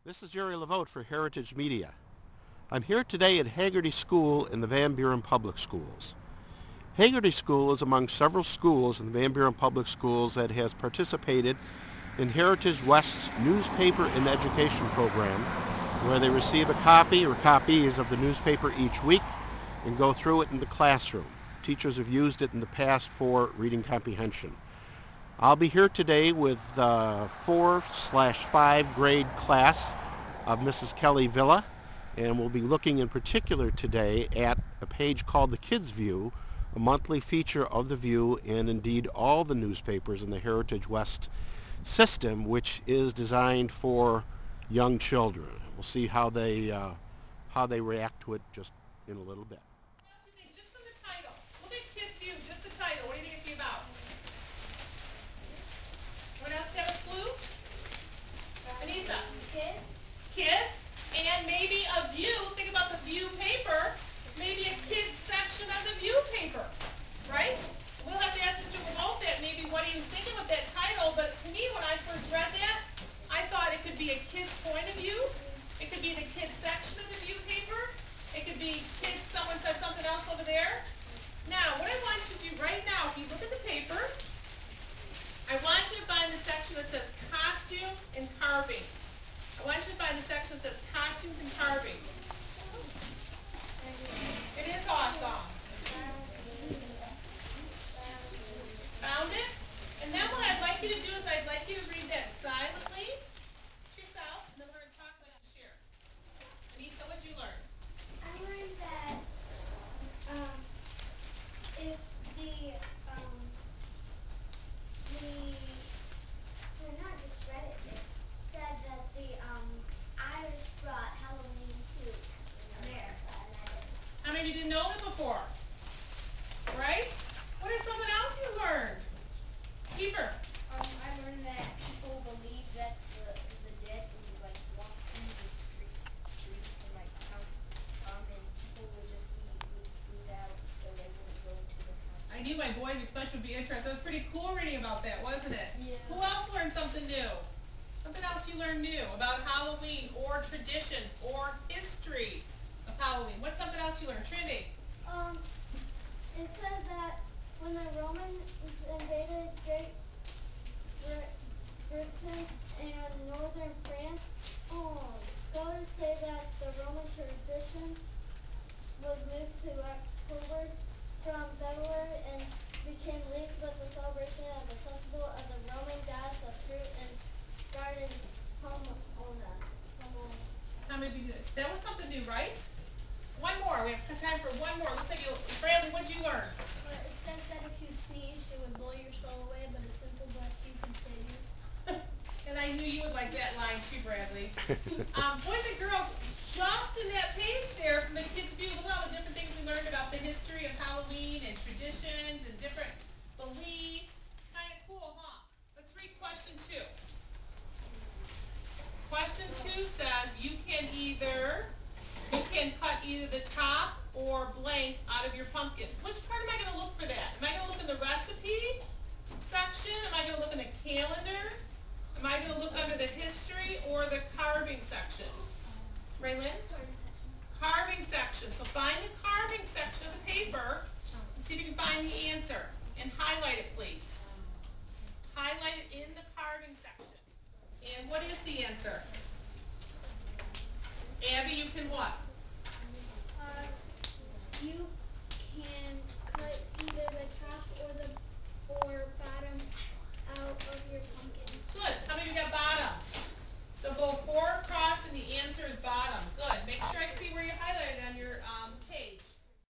This is Jerry LeVote for Heritage Media. I'm here today at Haggerty School in the Van Buren Public Schools. Haggerty School is among several schools in the Van Buren Public Schools that has participated in Heritage West's newspaper and education program, where they receive a copy or copies of the newspaper each week and go through it in the classroom. Teachers have used it in the past for reading comprehension. I'll be here today with 4/5 grade class of Mrs. Kelley Villa, and we'll be looking in particular today at a page called the Kids View, a monthly feature of the View and indeed all the newspapers in the Heritage West system, which is designed for young children. We'll see how they react to it just in a little bit. Just from the title. Look at Kids View, just the title. What do you think it's about? Anyone else have a clue? Anissa? Kids, and maybe a view. Think about the View paper. Maybe a kids section of the View paper, right? We'll have to ask Mr. LeVote that, maybe what he was thinking with that title, but to me, when I first read that, I thought it could be a kid's point of view. It could be the kids section of the View paper. It could be kids, someone said something else over there. Now, what I want you to do right now, if you look at the paper, I want you to find the section that says costumes and carvings. I want you to find the section that says costumes and carvings. It is awesome. Found it? And then what I'd like you to do is I'd like you to read that silently to yourself, and then we're going to talk about it and share. Anissa, what did you learn? I learned that if well, not just read it, it said that the Irish brought Halloween to America, and that is. How many of you didn't know that before? Right? What is something else you learned? Keeper. I learned that people believe that the dead would like walk through the streets and like and people would just leave food out so they wouldn't go to the house. I knew my boys especially would be interested. It was pretty cool reading about that, wasn't it? Yeah. Who else learned something new? Something else you learned new about Halloween or traditions or history of Halloween. What's something else you learned? Trinity. It said that when the Romans invaded Great Britain and northern France, scholars say that the Roman tradition was moved to October from February and became linked with the celebration of the festival of the Roman goddess of fruit and gardens, Pomona. How many of you did? That was something new, right? One more. We have time for one more. Looks like you, Bradley, what did you learn? It says that if you sneezed, it would blow your soul away, but a simple bless you can save you. And I knew you would like that line too, Bradley. Boys and girls, just in that page there from the Kids View, look at all the different things we learned about the history of Halloween and traditions and different beliefs. Kind of cool, huh? Let's read question 2. Question 2 says you can cut either the top or blank out of your pumpkin. Which part am I going to look for that? Am I going to look in the recipe section? Am I going to look in the calendar? Am I going to look under the history or the carving section? Raylyn? Carving section. So find the carving section of the paper and see if you can find the answer. And highlight it, please. Highlight it in the carving section. And what is the answer? Abby, you can what? You can cut either the top or bottom out of your pumpkin. Good. How many of you got bottom? So go 4 across and the answer is bottom. Good. Make sure I see where you highlighted on your page.